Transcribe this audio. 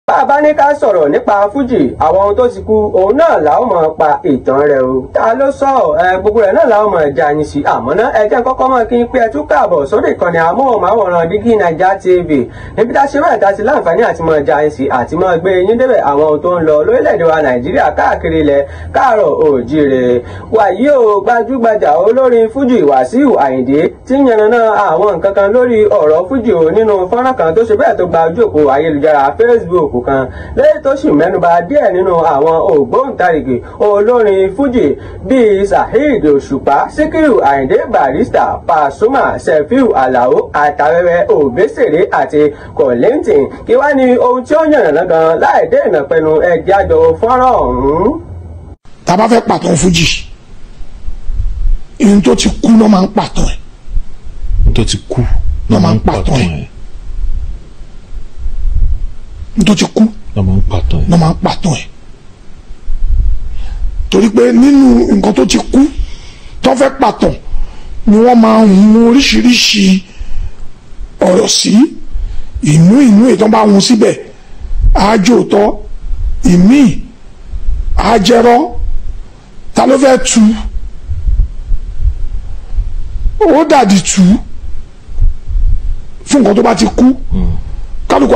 bá ní ká sọ̀rọ̀ nípa fújì àwọn ohun tó ti kú òun náà làwọn mọ̀ pa ìtàn rẹ̀ o. Ta ló sọ gbogbo rẹ̀ náà làwọn mọ̀ já yín sí. Àmọ́ náà ẹ jẹ́ kọ́kọ́ mọ̀ kí n pé ẹ tún káàbọ̀ sórí ìkànnì amóhùnmáwòrán Dígí Naija TV. Níbi tá a ṣe máa ta sí láǹfààní àti mọ̀ já yín sí àti mọ̀ gbé yín débẹ̀ àwọn ohun tó ń lọ lórílẹ̀‐èdè wa Nàìjíríà káàkiri ilẹ̀ káàrọ̀ òjíire. Wàyí o gbajúgbajà olórin fújì Wàsíù Àyìndé tí yànnàná àwọn nǹkan kan lórí ọ̀rọ̀ fújì o nínú fọ́nrán kan tó ṣe bẹ́ẹ̀ tó gba ojú òpó ayélujára Facebook kan lẹ́yìn tó sì mẹ́nuba díẹ̀ nínú àwọn ògbóǹtarìgì olórin fújì bíi Saheed Òṣùpá, Síkírù Àyìndé Barrister, Pasuma, Sefiu Alao, Àtàwẹ̀wẹ̀ Òbésèré àti Kollington. Kí wá ní ohun tí ó yànnàná gan láì dé ìnàpẹnu ẹ̀jẹ̀ àjọ fọ́nrán ọ̀hún. Tá a bá fẹ́ pàtàn fújì ihun tó ti kú ló máa ń pàtàn ẹ̀. tó ti kú ló máa ń pàtàn ẹ̀. ihun tó ti kú ló máa ń pàtàn ẹ̀. torí pé nínú nǹkan tó ti kú tó fẹ́ pàtàn ni wọ́n máa ń hun oríṣiríṣi ọ̀rọ̀ sí inú ìtàn bá hun síbẹ̀ àjòótọ́ ìmíì àjẹrọ́ ta ló fẹ́ tu ó dàdí tu fún nǹkan tó bá ti kú kálukú